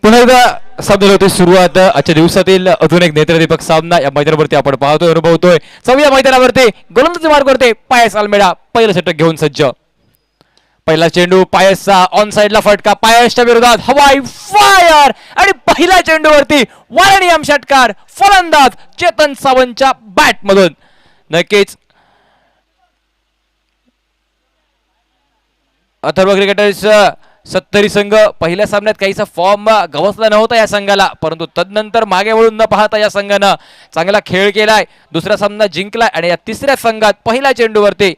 पुन्हा एकदा सामन्याला होते सुरुवात. आजच्या दिवसातील अजून एक नेत्रदीपक सामना या मैदानावरती आपण पाहतोय, अनुभवतोय. चौथ्या मैदानावरती गोलंदाजी मार्ग करते पायस अल्मेडा. पहिलं षटक घेऊन सज्ज. पहिला चेंडू पायसचा ऑन साइडला फटका. पायसच्या विरोधात हवाई फायर आणि पहिल्या चेंडूवरती वारणीयम षटकार. फलंदाज चेतन सावंतच्या बॅट मधून. नक्कीच अथर्व क्रिकेटर्स 70 संघ पहिल्या सामन्यात काहीसा फॉर्म गवसला नव्हता या संघाला, परंतु तदनंतर मागे वळून न पाहता या संघानं चांगला खेळ केलाय. दुसरा सामना जिंकलाय आणि या तिसऱ्या संघात पहिल्या चेंडूवरती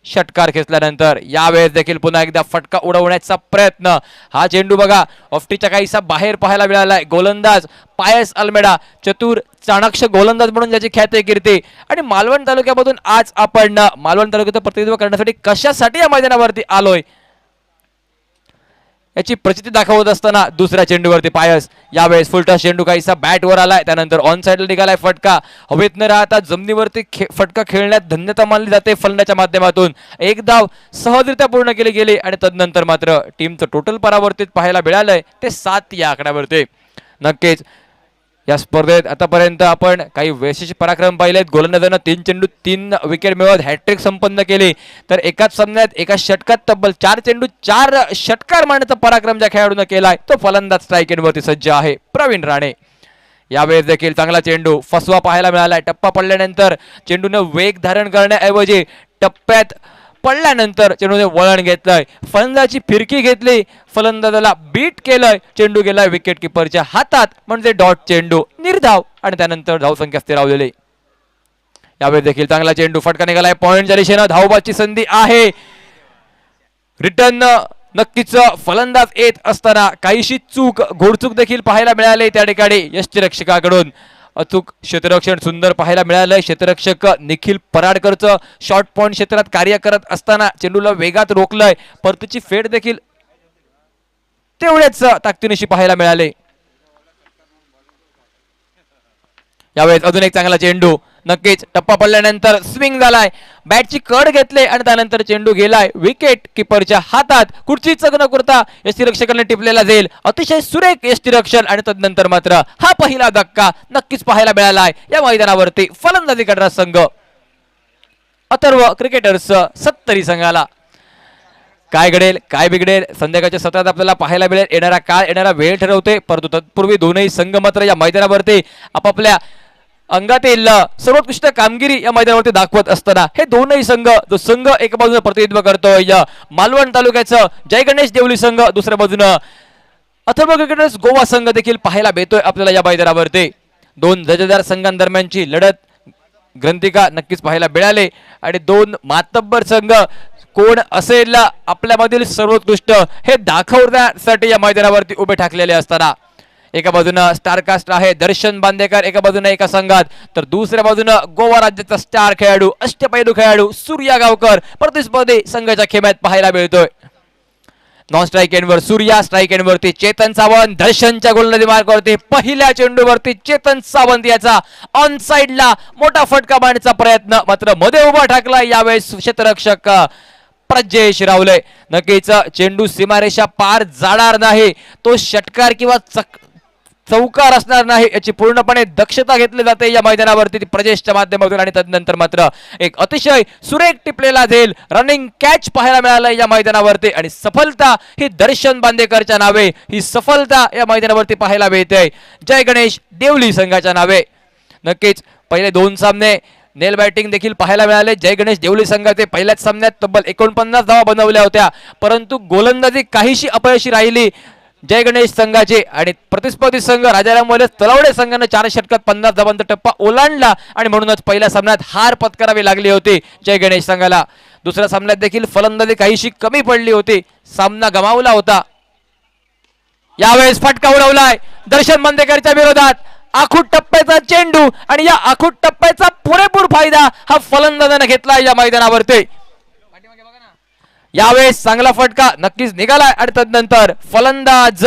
षटकार खेचल्यानंतर यावेळेस देखील पुन्हा एकदा फटका उडवण्याचा प्रयत्न. हा चेंडू बघा ऑफ्टीच्या काहीसा बाहेर पाहायला मिळालाय. गोलंदाज पायस अल्मेडा चतुर चाणक्य गोलंदाज म्हणून ज्याची ख्याती कीर्ती. आणि मालवण तालुक्यामधून आज आपण मालवण तालुक्याचं प्रतिनिधित्व करण्यासाठी कशासाठी या मैदानावरती आलोय याची प्रचिती दाखवत असताना दुसऱ्या चेंडूवरती पायस. यावेळेस फुलटॉस चेंडू काहीसा बॅट वर आलाय. त्यानंतर ऑन साइडला निघालाय फटका. हवेत न राहता जमिनीवरती फटका खेळण्यात धन्यता मानली जाते फलंदाच्या माध्यमातून. एक धाव सहजरित्या पूर्ण केली गेली आणि तदनंतर मात्र टीमचं टोटल परावर्तित पाहायला मिळालंय ते 7 या आकड्यावरती. नक्कीच या स्पर्धेत आतापर्यंत आपण काही विशेष पराक्रम पाहिलेत. गोलंदाजांना 3 चेंडू 3 विकेट मिळवत हॅट्रिक संपन्न केली, तर एकाच सामन्यात एका षटकात तब्बल 4 चेंडू 4 षटकार मारण्याचा पराक्रम ज्या खेळाडूने केलाय तो फलंदाज स्ट्राईक एंडवरती सज्ज आहे प्रवीण राणे. यावेळेस देखील चांगला चेंडू फसवा पाहायला मिळालाय. टप्पा पडल्यानंतर चेंडूने वेग धारण करण्याऐवजी टप्प्यात पडल्यानंतर चेंडूने वळण घेतलंय. फलंदाची फिरकी घेतली, फलंदाजाला बीट केलंय. चेंडू गेलाय विकेट किपरच्या हातात, म्हणजे डॉट चेंडू. निर्धाव आणि त्यानंतर धावसंख्या स्थिरावलेली. यावेळी देखील चांगला चेंडू फटका निघालाय. पॉइंटच्या दिशेनं धावबाची संधी आहे. रिटर्न नक्कीच फलंदाज येत असताना काहीशी चूक घोडचूक देखील पाहायला मिळाली त्या ठिकाणी यष्टीरक्षकाकडून. अचूक क्षेत्ररक्षण सुंदर पाहायला मिळालंय. क्षेत्ररक्षक निखिल पराडकरचं शॉर्ट पॉइंट क्षेत्रात कार्य करत असताना चेंडूला वेगात रोखलंय. परतीची फेड देखील तेवढेच ताकदीनिशी पाहायला मिळाले. यावेळेस अजून एक चांगला चेंडू. नक्कीच टप्पा पडल्यानंतर स्विंग झालाय. बॅटची कड घेतले आणि त्यानंतर चेंडू गेलाय विकेट किपरच्या हातात. कुठची चक न करता यष्टीरक्षकाने टिपलेला जाईल. अतिशय सुरेख यष्टीरक्षण आणि तदनंतर मात्र हा पहिला धक्का नक्कीच पाहायला मिळालाय या मैदानावरती फलंदाजी करणारा संघ अथर्व क्रिकेटर्स 70 संघाला. काय घडेल काय बिघडेल संध्याकाळच्या सत्रात आपल्याला पाहायला मिळेल. येणारा काळ येणारा वेळ ठरवते, परंतु तत्पूर्वी दोनही संघ मात्र या मैदानावरती आपापल्या अंगातील सर्वोत्कृष्ट कामगिरी या मैदानावरती दाखवत असताना हे दोनही संघ, जो संघ एका बाजूने प्रतिनिधित्व करतोय मालवण तालुक्याचं जय गणेश देवली संघ, दुसऱ्या बाजूनं अथर्व क्रिकेटर्स गोवा संघ देखील पाहायला मिळतोय आपल्याला या मैदानावरती. 2 दर्जेदार संघांदरम्यानची लढत ग्रंथिका नक्कीच पाहायला मिळाले आणि 2 मातब्बर संघ कोण असेल आपल्यामधील सर्वोत्कृष्ट हे दाखवण्यासाठी या मैदानावरती उभे ठाकलेले असताना एका बाजूनं स्टारकास्ट आहे दर्शन बांदेकर एका बाजूने एका संघात, तर दुसऱ्या बाजूनं गोवा राज्याचा स्टार खेळाडू अष्टपैलू खेळाडू सूर्या गावकर प्रतिस्पर्धी संघाच्या खेम्यात पाहायला मिळतोय. नॉन स्ट्राईक एंडवर सूर्या, स्ट्राईक एंडवरती चेतन सावंत. दर्शनच्या गोलंदाजी मार्गावरती पहिल्या चेंडूवरती चेतन सावंत याचा ऑन साइडला मोठा फटका मारण्याचा प्रयत्न, मात्र मध्ये उभा ठाकला यावेळेस क्षेत्ररक्षक प्रजेश रावले. नक्कीच चेंडू सीमारेषा पार जाणार नाही, तो षटकार किंवा चौकार असणार नाही याची पूर्णपणे दक्षता घेतली जाते या मैदानावरती प्रजेशच्या माध्यमातून. आणि तदनंतर मात्र एक अतिशय सुरेख टिपलेला झेल रनिंग कॅच पाहायला मिळाला या मैदानावरती आणि सफलता ही दर्शन बांदेकरच्या नावे, ही सफलता या मैदानावरती पाहायला मिळते जय गणेश देवली संघाच्या नावे. नक्कीच पहिले 2 सामने नेल बॅटिंग देखील पाहायला मिळाले. जय गणेश देवली संघाचे पहिल्याच सामन्यात तब्बल 49 धावा बनवल्या होत्या, परंतु गोलंदाजी काहीशी अपयशी राहिली जय गणेश संघाचे. आणि प्रतिस्पर्धी संघ राजाराम तलावडे संघाने 4 षटकात 50 धावांचा टप्पा ओलांडला आणि म्हणूनच पहिल्या सामन्यात हार पत्करावी लागली होती जय गणेश संघाला. दुसऱ्या सामन्यात देखील फलंदाजी काहीशी कमी पडली होती, सामना गमावला होता. यावेळेस फटका उडवलाय दर्शन बांदेकरच्या विरोधात. आखूट टप्प्याचा चेंडू आणि या आखूट टप्प्याचा पुरेपूर फायदा हा फलंदाजाने घेतला या मैदानावरती. यावेळेस चांगला फटका नक्कीच निघालाय आणि तदनंतर फलंदाज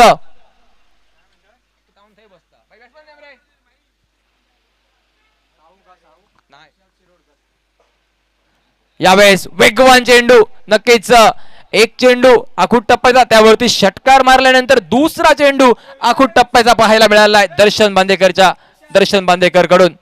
यावेळेस वेगवान चेंडू नक्कीच एक चेंडू आखूट टप्प्याचा, त्यावरती षटकार मारल्यानंतर दुसरा चेंडू आखूट टप्प्याचा पाहायला मिळाला आहे दर्शन बांदेकर कडून.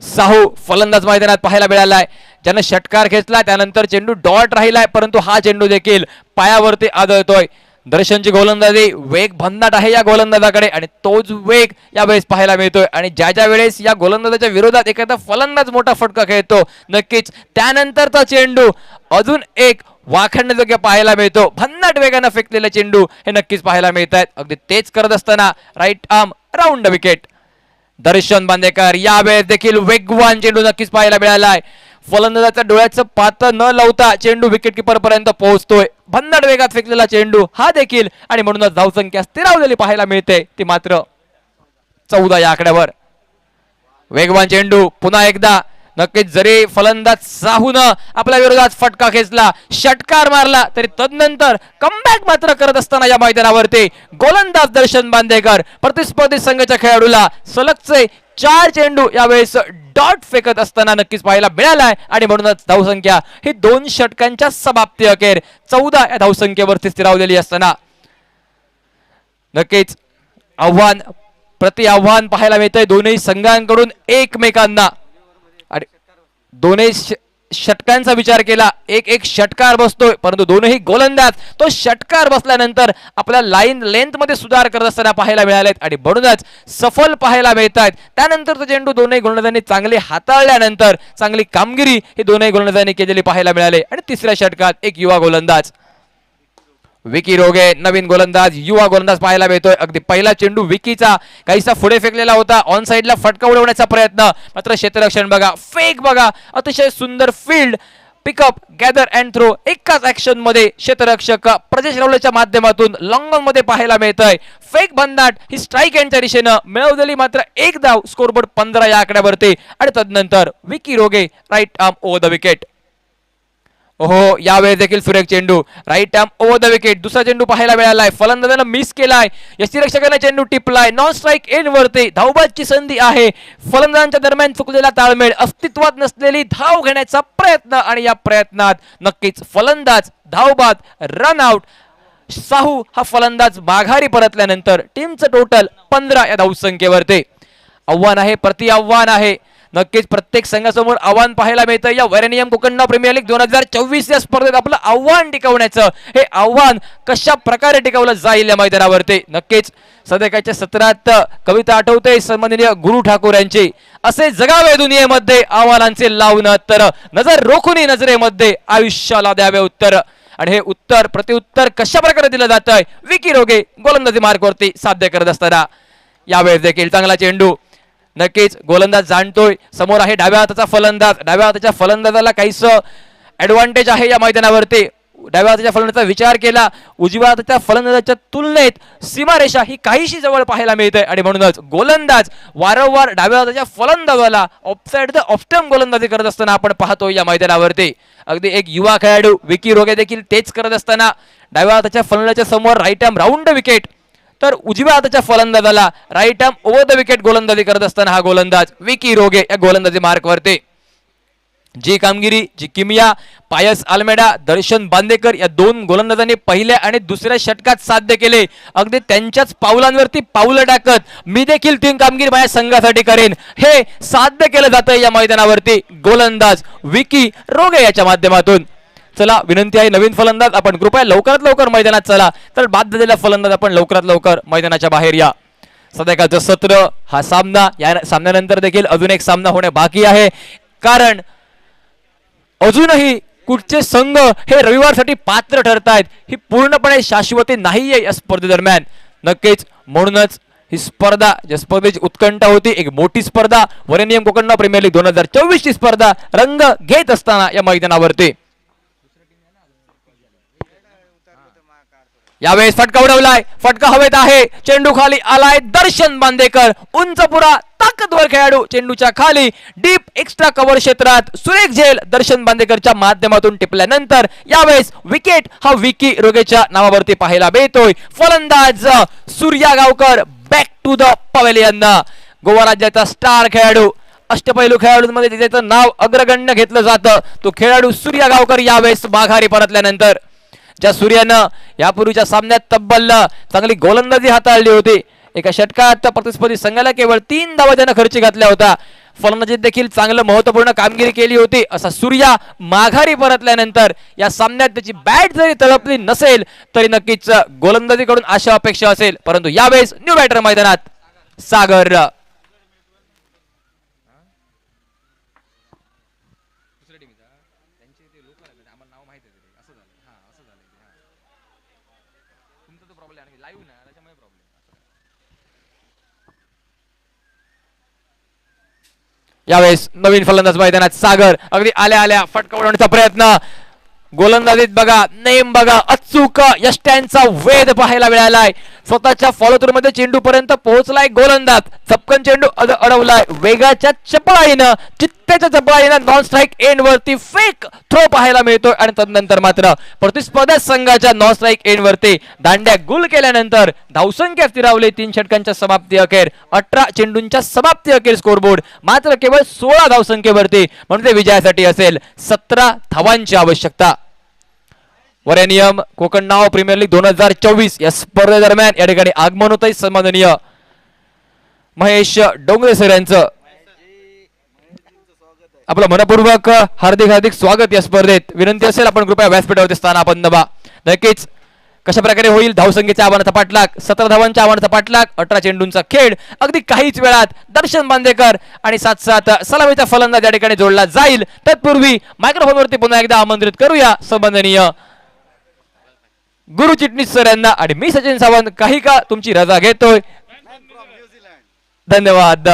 साहू फलंदाज मैदानात पाहायला मिळाला आहे, ज्यानं षटकार खेचला, त्यानंतर चेंडू डॉट राहिलाय, परंतु हा चेंडू देखील पायावरती आदळतोय. दर्शनची गोलंदाजी वेग भन्नाट आहे या गोलंदाजाकडे आणि तोच वेग यावेळेस पाहायला मिळतोय. आणि ज्या वेळेस या गोलंदाजाच्या विरोधात एखादा फलंदाज मोठा फटका खेळतो, नक्कीच त्यानंतरचा चेंडू अजून एक वाखाणण्याजोग्य पाहायला मिळतो. भन्नाट वेगानं फेकलेला चेंडू हे नक्कीच पाहायला मिळत आहेत. अगदी तेच करत असताना राईट आर्म राऊंड विकेट. दर्शन बांदेकर यावेळेस देखील वेगवान चेंडू नक्कीच पाहायला मिळाला आहे. फलंदाजाच्या डोळ्याचं पातं न लावता चेंडू विकेट किपर पर्यंत पोहोचतोय. भन्नाट वेगात फेकलेला चेंडू हा देखील, आणि म्हणूनच धावसंख्या स्थिरावलेली पाहायला मिळते, ती मात्र 14 या आकड्यावर. वेगवान चेंडू पुन्हा एकदा, नक्कीच जरी फलंदाज साहूनं आपल्या विरोधात फटका खेचला, षटकार मारला, तरी तदनंतर कमबॅक मात्र करत असताना या मैदानावरती गोलंदाज दर्शन बांदेकर प्रतिस्पर्धी संघाच्या खेळाडूला सलगचे 4 चेंडू यावेळेस डॉट फेकत असताना नक्कीच पाहायला मिळालाय. आणि म्हणूनच धावसंख्या ही 2 षटकांच्या समाप्ती अखेर 14 या धावसंख्येवरती स्थिरावलेली असताना नक्कीच आव्हान प्रति आव्हान पाहायला मिळतंय दोन्ही संघांकडून एकमेकांना. आणि दोन्ही षटकांचा विचार केला, एक षटकार बसतोय, परंतु दोनही गोलंदाज तो षटकार बसल्यानंतर आपल्या लाईन लेंथ मध्ये सुधार करत असताना पाहायला मिळालेत आणि म्हणूनच सफल पाहायला मिळत आहेत. त्यानंतर चेंडू दोनही गोलंदाजांनी चांगले हाताळल्यानंतर चांगली कामगिरी ही दोनही गोलंदाजांनी केलेली पाहायला मिळाले. आणि तिसऱ्या षटकात एक युवा गोलंदाज विकी रोगे, नवीन गोलंदाज, युवा गोलंदाज पाहायला मिळतोय. अगदी पहिला चेंडू विकीचा काहीसा पुढे फेकलेला होता, ऑन साइडला फटका उडवण्याचा प्रयत्न, मात्र क्षेत्ररक्षण बघा, फेक बघा, अतिशय सुंदर field pickup, gather and throw एकाच ऍक्शन मध्ये क्षेत्ररक्षक प्रजेश रावलेच्या माध्यमातून लॉंग ऑन मध्ये पाहायला मिळतंय. फेक भन्नाट ही स्ट्राईक यांच्या दिशेनं मिळवलेली मात्र एक धाव, स्कोरबोर्ड 15 या आकड्यावरती. आणि तदनंतर Vicky Roge right arm over the wicket. ओहो, यावेळेस देखील सुरेख चेंडू right arm over the wicket. दुसरा चेंडू पाहायला मिळालाय, फलंदाजानं मिस केलाय, यष्टीरक्षकाने चेंडू टिपलाय, नॉन स्ट्राईक एंड वरती धावबादची संधी आहे. फलंदाजांच्या दरम्यान चुकलेला ताळमेळ, अस्तित्वात नसलेली धाव घेण्याचा प्रयत्न, आणि या प्रयत्नात नक्कीच फलंदाज धावबाद, रन आउट. साहू हा फलंदाज माघारी परतल्यानंतर टीमचं टोटल 15 या धावसंख्येवरती. आव्हान आहे, प्रति आव्हान आहे, नक्कीच प्रत्येक संघासमोर आव्हान पाहायला मिळतं. या वरेनियम कोकण प्रीमियर लीग 2024 या स्पर्धेत आपलं आव्हान टिकवण्याचं, हे आव्हान कशा प्रकारे टिकवलं जाईल या मैदानावरती. नक्कीच सदैकाच्या सत्रात कविता आठवते सन्माननीय गुरु ठाकूर यांची, असे जगावे दुनियेमध्ये आव्हानांचे लावून तर नजर रोखुनी नजरेमध्ये आयुष्याला द्यावे उत्तर. आणि हे उत्तर प्रत्युत्तर कशा प्रकारे दिलं जात आहे विकी रोगे गोलंदाजी मार्कवरती साध्य करत असताना. यावेळेस देखील चांगला चेंडू, नक्कीच गोलंदाज जाणतोय, समोर आहे डाव्या हाताचा फलंदाज, डाव्या हाताच्या फलंदाजाला काहीस ऍडव्हान्टेज आहे या मैदानावरती. डाव्या हाताच्या फलंदाजाचा विचार केला, उजव्या हाताच्या फलंदाजाच्या तुलनेत सीमारेषा ही काहीशी जवळ पाहायला मिळते. आणि म्हणूनच गोलंदाज वारंवार डाव्या हाताच्या फलंदाजाला ऑफसाइड द ऑफस्टंप गोलंदाजी करत असताना आपण पाहतो या मैदानावरती. अगदी एक युवा खेळाडू विकी रोगे देखील तेच करत असताना डाव्या हाताच्या फलंदाजाच्या समोर राईट आर्म राऊंड विकेट, तर उजव्या हाताच्या फलंदाजाला right arm over the wicket गोलंदाजी करत असताना हा गोलंदाज विकी रोगे या गोलंदाजी मार्कवरती. जी कामगिरी, जी किमिया पायस आल्मेडा, दर्शन बांदेकर या 2 गोलंदाजांनी पहिल्या आणि दुसऱ्या षटकात साध्य केले, अगदी त्यांच्याच पावलांवरती पावलं टाकत मी देखील ती कामगिरी माझ्या संघासाठी करेन, हे साध्य केलं जातंय या मैदानावरती गोलंदाज विकी रोगे याच्या माध्यमातून. चला, विनंती आहे नवीन फलंदाज आपण कृपया लवकरात लवकर मैदानात चला, तर बाद झालेला फलंदाज आपण लवकरात लवकर मैदानाच्या बाहेर या. सदैकाचं सत्र, हा सामना, या सामन्यानंतर देखील अजून एक सामना होणे बाकी आहे, कारण अजूनही कुठचे संघ हे रविवारसाठी पात्र ठरतायत ही पूर्णपणे शाश्वती नाहीये या स्पर्धेदरम्यान. नक्कीच म्हणूनच ही स्पर्धा, ज्या स्पर्धेची उत्कंठा होती, एक मोठी स्पर्धा वरेनियम कोकण प्रीमियर लीग 2024 ची स्पर्धा रंग घेत असताना या मैदानावरती यावेळेस फटका उडवलाय, फटका हवेत आहे, चेंडू खाली आलाय, दर्शन बांदेकर उंच पुरा ताकदवर खेळाडू चेंडूच्या खाली डीप एक्स्ट्रा कव्हर क्षेत्रात सुरेख झेल दर्शन बांदेकरच्या माध्यमातून टिपल्यानंतर यावेळेस विकेट हा विकी रोगेच्या नावावरती पाहायला मिळतोय. फलंदाज Surya Gaonkar back to the pavilion. Goa राज्याचा स्टार खेळाडू अष्टपैलू खेळाडूंमध्ये त्याचं नाव अग्रगण्य घेतलं जातं तो खेळाडू सूर्या गावकर यावेळेस माघारी परतल्यानंतर. ज्या सूर्यानं यापूर्वीच्या सामन्यात तब्बल चांगली गोलंदाजी हाताळली होती. एका षटकात प्रतिस्पर्धी संघाला केवळ 3 धावा त्यानं खर्ची घातल्या होत्या. फलंदाजीत देखील चांगलं महत्वपूर्ण कामगिरी केली होती. असा सूर्या माघारी परतल्यानंतर या सामन्यात त्याची बॅट जरी तळपली नसेल तरी नक्कीच गोलंदाजीकडून आशा अपेक्षा असेल. परंतु यावेळेस न्यू बॅटर मैदानात सागर. यावेळेस नवीन फलंदाज मैदानात सागर. अगदी आल्या आल्या फटका उडवण्याचा प्रयत्न. गोलंदाजीत बघा नेम बघा अचूक यष्ट्यांचा वेध पाहायला मिळालाय. स्वतःच्या फॉलो थ्रू मध्ये चेंडू पर्यंत पोहोचलाय गोलंदाज. चपकन चेंडू अडवलाय वेगाच्या चपळाईनं चित्त्याच्या चपळाईनं नॉन स्ट्राईक एंड वरती फेक थ्रो पाहायला मिळतोय. आणि तदनंतर मात्र प्रतिस्पर्धा संघाच्या नॉन स्ट्राईक एंड वरती दांड्या गुल केल्यानंतर धावसंख्या स्थिरावली 3 षटकांच्या समाप्ती अखेर. 18 चेंडूंच्या समाप्ती अखेर स्कोरबोर्ड मात्र केवळ 16 धावसंख्येवरती म्हणजे विजयासाठी असेल 17 धावांची आवश्यकता. वरेनियम कोकण नाव प्रीमियर लीग 2024 या स्पर्धेदरम्यान या ठिकाणी आगमन होतंय सन्माननीय महेश डोंगरे सर यांचं. आपलं मनपूर्वक हार्दिक हार्दिक स्वागत या स्पर्धेत. विनंती असेल आपण कृपया व्यासपीठावरती स्थान आपण दबा. नक्कीच कशा प्रकारे होईल धावसंख्येच्या आव्हानाचा पाठलाग. 17 धावांच्या आव्हानाचा पाठलाग. 18 चेंडूंचा खेळ अगदी काहीच वेळात दर्शन बांदेकर आणि साथ सलामीचा फलंदाज या ठिकाणी जोडला जाईल. तत्पूर्वी मायक्रोफोनवरती पुन्हा एकदा आमंत्रित करूया सन्माननीय गुरु चिटणीस सर यांना. आणि मी सचिन सावंत काही का तुमची रजा घेतोय. धन्यवाद.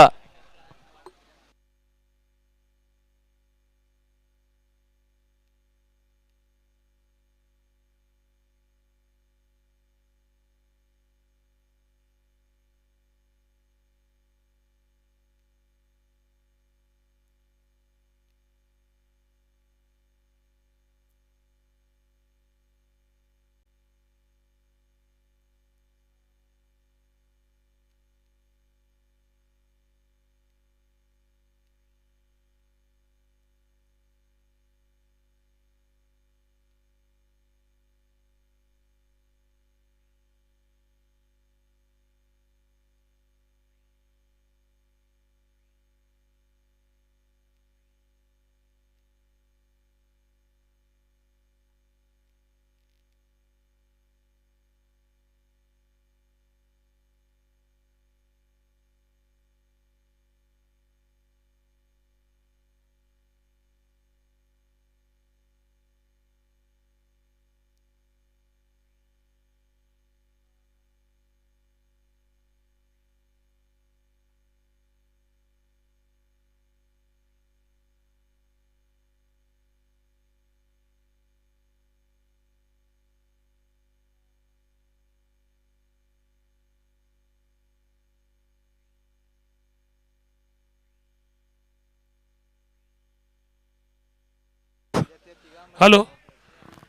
हॅलो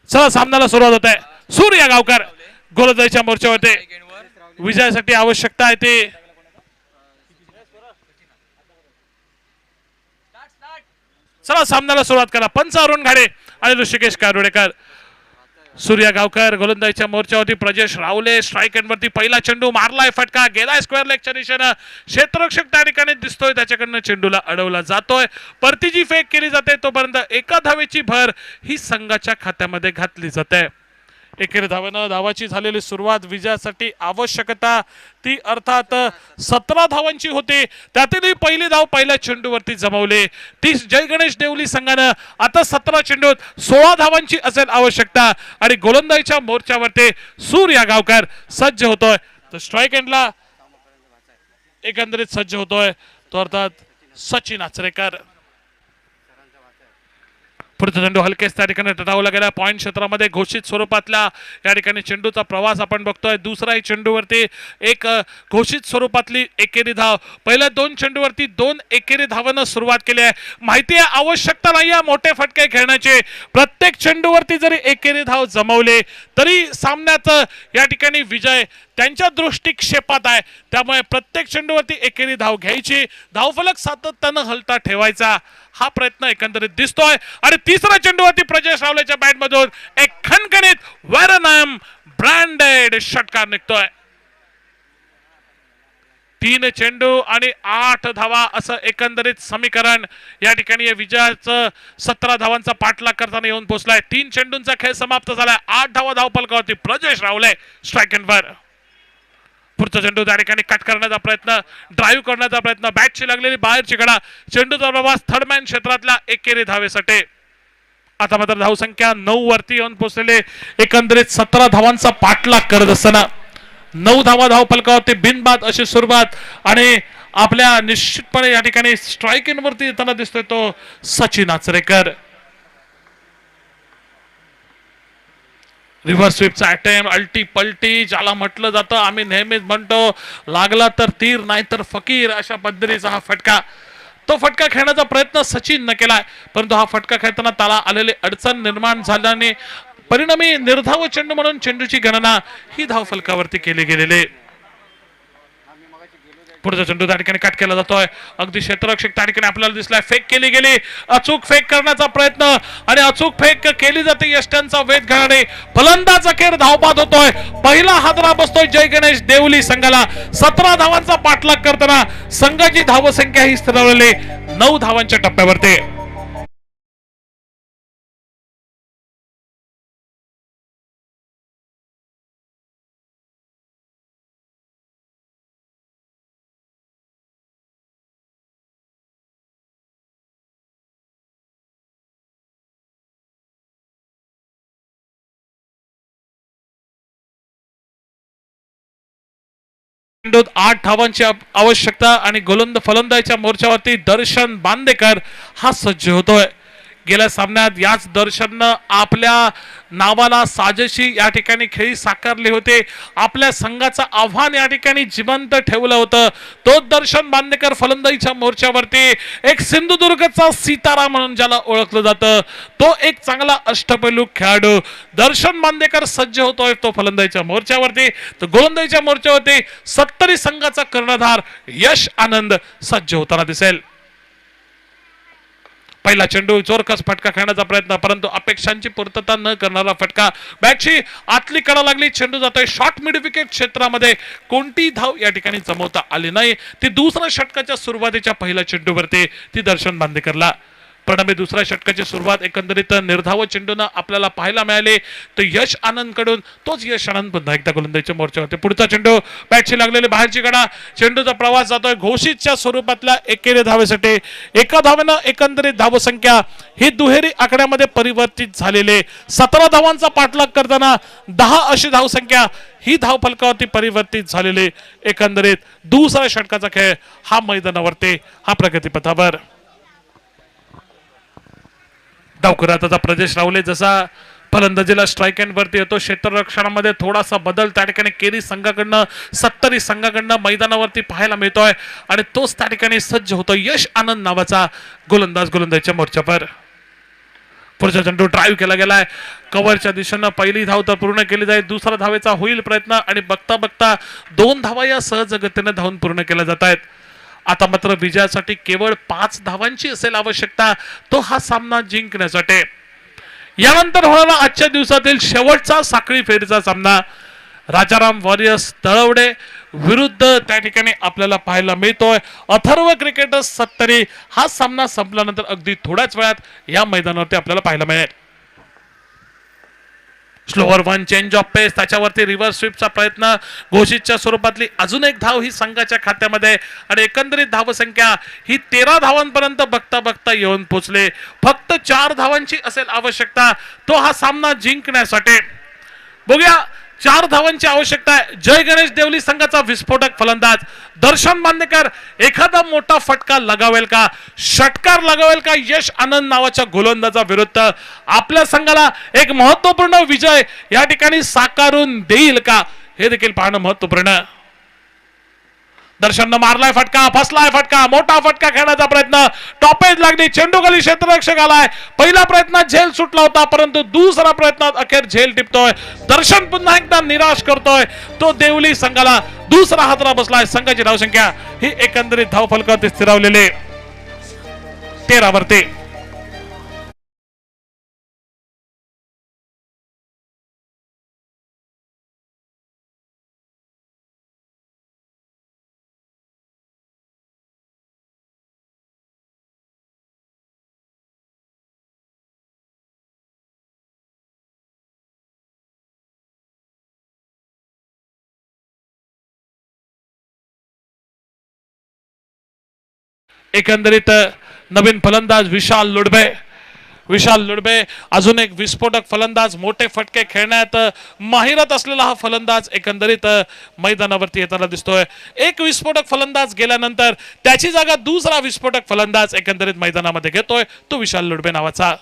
चला सामन्याला सुरुवात होत आहे. सूर्या गावकर गोलंदाजीच्या मोर्चावरती विजयासाठी आवश्यकता आहे ते चला सामन्याला सुरुवात करा. पंच अरुण घाडे आणि ऋषिकेश कारोडेकर. सूर्या गावकर गोलंदाजीच्या मोर्चावरती. प्रजेश रावले स्ट्राईक एंड वरती पहिला चेंडू मारलाय फटका गेलाय स्क्वेअर लेगच्या दिशेनं. क्षेत्ररक्षक त्या ठिकाणी दिसतोय त्याच्याकडनं चेंडूला अडवला जातोय. परतीची फेक केली जाते तोपर्यंत एका धावेची भर ही संघाच्या खात्यामध्ये घातली जाते. एकेरी धावेनं धावाची झालेली सुरुवात विजयासाठी आवश्यकता ती अर्थात 17 धावांची होती. त्यातीलही पहिली धाव पहिल्या चेंडूवरती जमवली ती जय गणेश देवली संघानं. आता 17 चेंडूत 16 धावांची असेल आवश्यकता आणि गोलंदाजीच्या मोर्चावरती सूर्या गावकर सज्ज होतोय. तर स्ट्राईक एंडला एकंदरीत सज्ज होतोय तो अर्थात सचिन आचरेकर. पुढचा चेंडू हलकेच त्या ठिकाणी टटावला गेला. पॉईंट क्षेत्रामध्ये घोषित स्वरूपातला या ठिकाणी चेंडूचा प्रवास आपण बघतोय. दुसराही चेंडूवरती एक घोषित स्वरूपातली एकेरी धाव. पहिल्या 2 चेंडूवरती 2 एकेरी धावांना सुरुवात केली आहे. माहिती आहे आवश्यकता नाही आहे मोठे फटके खेळण्याचे. प्रत्येक चेंडूवरती जरी एकेरी धाव जमवले तरी सामन्यात या ठिकाणी विजय त्यांच्या दृष्टिक्षेपात आहे, त्यामुळे प्रत्येक चेंडूवरती एकेरी धाव घ्यायची, धावफलक सातत्यानं हलता ठेवायचा हा प्रयत्न एकंदरीत दिसतोय. आणि तिसऱ्या चेंडूवरती प्रजेश रावलेच्या बॅट मधून एक खणखणीत वेरनाम ब्रँडेड षटकार निघतोय. 3 चेंडू आणि 8 धावा असं एकंदरीत समीकरण या ठिकाणी विजयाचं 17 धावांचा पाठलाग करताना येऊन पोहोचलाय. 3 चेंडूंचा खेळ समाप्त झालाय. 8 धावा धावफलकावरती प्रजेश रावले स्ट्राइक एंडवर. पुढचा चेंडू त्या ठिकाणी कट करण्याचा प्रयत्न, ड्राईव्ह करण्याचा प्रयत्न, बॅटची लागलेली बाहेरची कडा, चेंडूचा प्रवास थर्डमॅन क्षेत्रातल्या एकेरी धावेसाठी. आता मात्र धावसंख्या 9 वरती येऊन पोहोचलेले एकंदरीत 17 धावांचा पाठलाग करत असताना 9 धावा धावफलकावरती बिनबाद अशी सुरुवात. आणि आपल्या निश्चितपणे या ठिकाणी स्ट्राइक इन वरती येताना दिसतोय तो सचिन आचरेकर. रिव्हर्स स्वीपचा अटेम्प्ट, अल्टी पलटी ज्याला म्हटलं जातं, आम्ही नेहमीच म्हणतो लागला तर तीर नाही तर फकीर, अशा पद्धतीचा हा फटका. तो फटका खेळण्याचा प्रयत्न सचिननं केलाय, परंतु हा फटका खेळताना त्याला आलेले अडचण निर्माण झाल्याने परिणामी निर्धाव चेंडू म्हणून चेंडूची गणना ही धावफलकावरती केली गेलेली. पुढचा चेंडू त्या ठिकाणी कट केला जातोय. अगदी क्षेत्ररक्षक त्या ठिकाणी आपल्याला दिसलाय, फेक केली गेली, अचूक फेक करण्याचा प्रयत्न आणि अचूक फेक केली जाते यष्ट्यांचा वेध घेणारे फलंदाज अखेर धावबाद होतोय. पहिला हादरा बसतोय जय गणेश देवली संघाला. 17 धावांचा पाठलाग करताना संघाची धावसंख्या ही स्थिरावलेली 9 धावांच्या टप्प्यावरती. चेंडूत 8 धावांची आवश्यकता आणि फलंदाजीच्या मोर्चावरती दर्शन बांदेकर हा सज्ज होतोय. गेल्या सामन्यात याच दर्शननं आपल्या नावाला साजेशी या ठिकाणी खेळी साकारली होते. आपल्या संघाचं आव्हान या ठिकाणी जिवंत ठेवलं होतं. तो दर्शन बांदेकर फलंदाजीच्या मोर्चावरती एक सिंधुदुर्गचा सितारा म्हणून ज्याला ओळखलं जातं, तो एक चांगला अष्टपैलू खेळाडू दर्शन बांदेकर सज्ज होतोय तो फलंदाजीच्या मोर्चावरती. तर गोलंदाजीच्या मोर्चावरती 70 संघाचा कर्णधार यश आनंद सज्ज होताना दिसेल. पहिला चेंडू जोरकस फटका खेळण्याचा प्रयत्न, परंतु अपेक्षांची पूर्तता न करणारा फटका. बॅटची आतली कडा लागली, चेंडू जातोय शॉर्ट मिड विकेट क्षेत्रामध्ये. कोणती धाव या ठिकाणी जमवता आली नाही. ती दुसऱ्या षटकाच्या सुरुवातीच्या पहिल्या चेंडूवरती ती दर्शन बांदेकरला. परिणामी दुसऱ्या षटकाची सुरुवात एकंदरीत निर्धाव चेंडूनं आपल्याला पाहायला मिळाले. तर यश आनंद कडून तोच यश आनंद पुन्हा एकदा गोलंदाजीच्या मोर्चावरती. पुढचा चेंडू बॅटची लागलेली बाहेरची कडा, चेंडूचा प्रवास जातोय घोषितच्या स्वरूपातल्या एकेरी धावेसाठी. एका धावेनं एकंदरीत धावसंख्या ही दुहेरी आकड्यामध्ये परिवर्तित झालेले 17 धावांचा पाठलाग करताना 10 अशी धावसंख्या ही धावफलकावरती परिवर्तित झालेले एकंदरीत दुसऱ्या षटकाचा खेळ हा मैदानावरती हा प्रगतीपथावर. डावखुराचा प्रजेश रावले जसा फलंदाजीला स्ट्राइक एंड वरती येतो, क्षेत्ररक्षणामध्ये थोडासा बदल त्या ठिकाणी केरी संघाकडनं 70 संघाकडनं मैदानावरती पाहायला मिळतोय. आणि तोच त्या ठिकाणी सज्ज होतो यश आनंद नावाचा गोलंदाज गोलंदाजीच्या मोर्चावर. पुढचा चेंडू ड्राईव्ह केला गेलाय, कव्हरच्या दिशेनं पहिली धाव तर पूर्ण केली जाईल, दुसरा धावेचा होईल प्रयत्न आणि बघता बघता 2 धावा या सहज गतीने धावून पूर्ण केल्या जात आहेत. आता मात्र विजयासाठी केवळ 5 धावांची असेल आवश्यकता तो हा सामना जिंकण्यासाठी. यानंतर होणारा आजच्या दिवसातील शेवटचा साखळी फेरीचा सामना राजाराम वॉरियर्स तळवडे विरुद्ध त्या ठिकाणी आपल्याला पाहायला मिळतोय अथर्व क्रिकेटर्स 70. हा सामना संपल्यानंतर अगदी थोड्याच वेळात या मैदानावरती आपल्याला पाहायला मिळेल. स्लोअर वन चेंज ऑफ पेस, त्याच्यावरती रिव्हर्स स्वीपचा प्रयत्न, घोषितच्या स्वरूपातली अजून एक धाव ही संघाच्या खात्यामध्ये आणि एकंदरीत धावसंख्या ही 13 धावांपर्यंत बघता बघता येऊन पोहोचले. फक्त 4 धावांची असेल आवश्यकता तो हा सामना जिंकण्यासाठी. बघूया 4 धावांची आवश्यकता आहे. जय गणेश देवली संघाचा विस्फोटक फलंदाज दर्शन बांदेकर एखादा मोठा फटका लगावेल का, षटकार लगावेल का यश आनंद नावाच्या गोलंदाजा विरुद्ध आपल्या संघाला एक महत्वपूर्ण विजय या ठिकाणी साकारून देईल का, हे देखील पाहणं महत्वपूर्ण. दर्शननं मारलाय फटका, फसलाय फटका, मोठा फटका खेळण्याचा प्रयत्न, टॉपेज लागली, चेंडू खाली क्षेत्ररक्षक आलाय. पहिला प्रयत्न झेल सुटला होता, परंतु दुसरा प्रयत्नात अखेर झेल टिपतोय. दर्शन पुन्हा एकदा निराश करतोय. तो देवली संघाला दुसरा हातरा बसलाय. संघाची धावसंख्या ही एकंदरीत धावफलकावरती स्थिरावलेले 13 वरती. एकंदरीत नवीन फलंदाज विशाल लुडबे अजून एक विस्फोटक फलंदाज, मोठे फटके खेळण्यात माहिरत असलेला हा फलंदाज एकंदरीत मैदानावरती येताना दिसतोय. एक विस्फोटक फलंदाज गेल्यानंतर त्याची जागा दुसरा विस्फोटक फलंदाज एकंदरीत मैदानामध्ये घेतोय, तो विशाल लुडबे नावाचा.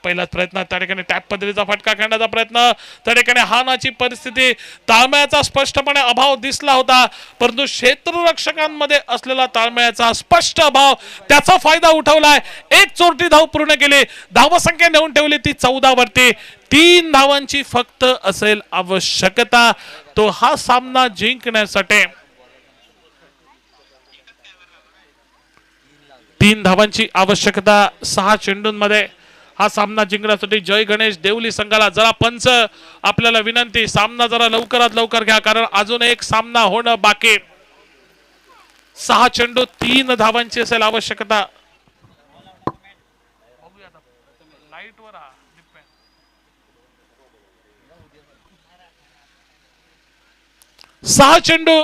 पहिलाच प्रयत्न त्या ठिकाणी टॅप पद्धतीचा फटका खेळण्याचा प्रयत्न, त्या ठिकाणी हानाची परिस्थिती, ताळमेळाचा स्पष्टपणे अभाव दिसला होता, परंतु क्षेत्ररक्षकांमध्ये असलेला ताळमेळाचा स्पष्ट अभाव, त्याचा फायदा उठवलाय. एक चोरटी धाव पूर्ण केली, धावसंख्या नेऊन ठेवली ती 14 वरती. 3 धावांची फक्त असेल आवश्यकता तो हा सामना जिंकण्यासाठी. 3 धावांची आवश्यकता 6 चेंडूंमध्ये हा सामना जिंकण्यासाठी. जय गणेश देवली संघाला जरा पंच आपल्याला विनंती, सामना जरा लवकरात लवकर घ्या, कारण अजून एक सामना होणं बाकी. 6 चेंडू 3 धावांची असेल आवश्यकता. 6 चेंडू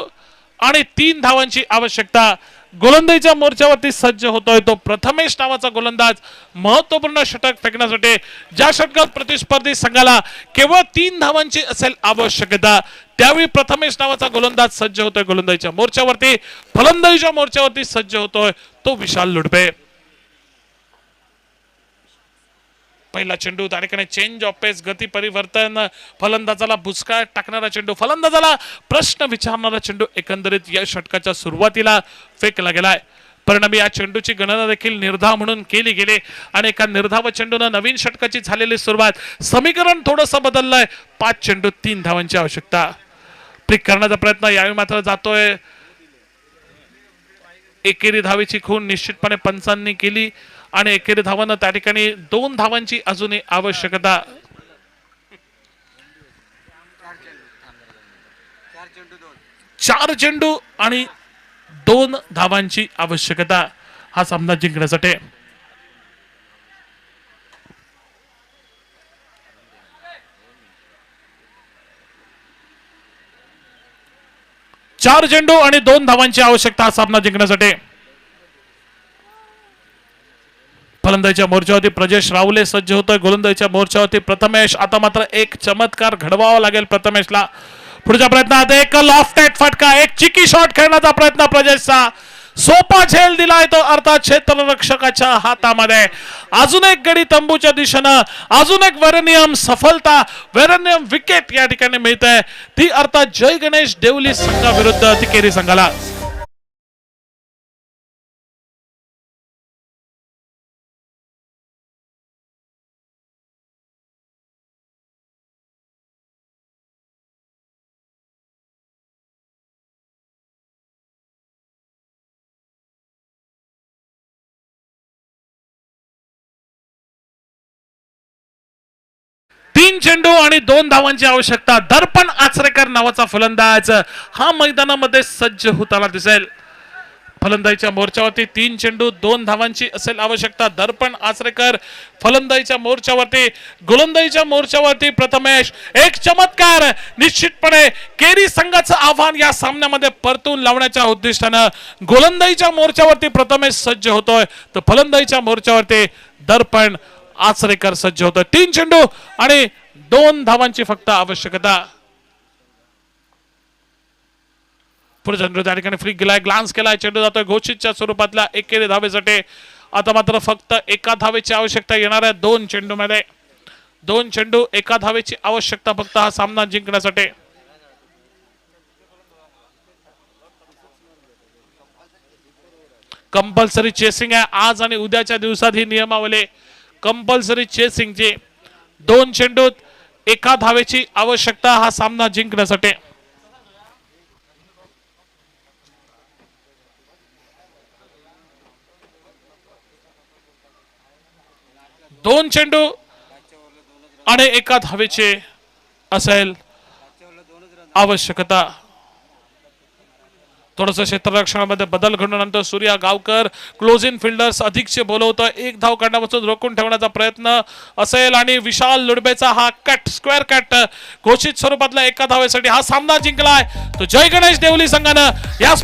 आणि 3 धावांची आवश्यकता. गोलंदाजीच्या मोर्चावरती सज्ज होतोय तो प्रथमेश नावाचा गोलंदाज, महत्वपूर्ण षटक फेकण्यासाठी. ज्या षटकात प्रतिस्पर्धी संघाला केवळ 3 धावांची असेल आवश्यकता, त्यावेळी प्रथमेश नावाचा गोलंदाज सज्ज होतोय गोलंदाजीच्या मोर्चावरती. फलंदाजीच्या मोर्चावरती सज्ज होतोय तो विशाल लुडबे. पहिला चेंडू त्या ठिकाणी चेंज ऑफ पेस, गती परिवर्तन, फलंदाजाला बुचका टाकणारा चेंडू, फलंदाजाला प्रश्न विचारणारा चेंडू एकंदरीत या षटकाच्या सुरुवातीला फेकला गेलाय. परिणामी या चेंडूची गणना देखील निर्धाव म्हणून केली गेली आणि एका निर्धाव चेंडूने नवीन षटकाची झालेली सुरुवात. समीकरण थोडंसं बदललंय. 5 चेंडू 3 धावांची आवश्यकता. प्रिक करण्याचा प्रयत्न यावेळी मात्र जातोय. एकेरी धावेची खूण निश्चितपणे पंचांनी केली आणि एकेरी धावानं त्या ठिकाणी 2 धावांची अजूनही आवश्यकता. 4 चेंडू आणि 2 धावांची आवश्यकता हा सामना जिंकण्यासाठी. चार चेंडू आणि 2 धावांची आवश्यकता हा सामना जिंकण्यासाठी. फलंदाजीच्या मोर्चावरती प्रजेश रावले सज्ज होतोय. गोलंदाजीच्या मोर्चावरती प्रथमेश. आता मात्र एक चमत्कार घडवावा लागेल प्रथमेशला. पुढच्या प्रयत्नात एक लॉफ्टेड फटका, एक चिकी शॉट खेळण्याचा प्रयत्न प्रजेशचा. सोपा झेल दिलाय तो अर्थात क्षेत्ररक्षकाच्या हातामध्ये. अजून एक गडी तंबूच्या दिशेनं, अजून एक वेरनियम सफलता, वेरनियम विकेट या ठिकाणी मिळते. ती अर्थात जय गणेश देवली संघाविरुद्ध तिकेरी संघाला. तीन चेंडू आणि 2 धावांची आवश्यकता. दर्पण आचरेकर नावाचा फलंदाज हा मैदानामध्ये सज्ज होताना दिसेल. फलंदाजीच्या मोर्चावरती 3 चेंडू 2 धावांची असेल आवश्यकता. दर्पण आचरेकर फलंदाजीच्या मोर्चावरती. गोलंदाजीच्या मोर्चावरती प्रथमेश. एक चमत्कार निश्चितपणे केरी संघाचं आव्हान या सामन्यामध्ये परतून लावण्याच्या उद्दिष्टानं गोलंदाजीच्या मोर्चावरती प्रथमेश सज्ज होतोय, तर फलंदाजीच्या मोर्चावरती दर्पण आचरेकर सज्ज होतोय. 3 चेंडू आणि 2 धावांची फक्त आवश्यकता. पुढे चेंडू त्या ठिकाणी फ्लिक गेलाय, ग्लान्स केलाय, चेंडू जातोय घोषितच्या स्वरूपातल्या एकेरी धावेसाठी. आता मात्र फक्त एका धावेची आवश्यकता येणार आहे 2 चेंडूमध्ये. 2 चेंडू एका धावेची आवश्यकता फक्त हा सामना जिंकण्यासाठी. कंपल्सरी चेसिंग आहे आज आणि उद्याच्या दिवसात ही नियमावली कंपल्सरी चेसिंगची 2 चेंडूत एका धावेची आवश्यकता हा सामना जिंकण्यासाठी. दोन चेंडू आणि एका धावेची असेल आवश्यकता. थोडस क्षेत्ररक्षणामध्ये बदल घडल्यानंतर सूर्या गावकर क्लोजिंग फिल्डर्स अधिकचे बोलवतं. एक धाव काढण्यापासून रोखून ठेवण्याचा प्रयत्न असेल आणि विशाल लुडबेचा हा कट स्क्वेअर कट घोषित स्वरूपातल्या एका धावेसाठी हा सामना जिंकलाय. तो जय गणेश देवली संघानं या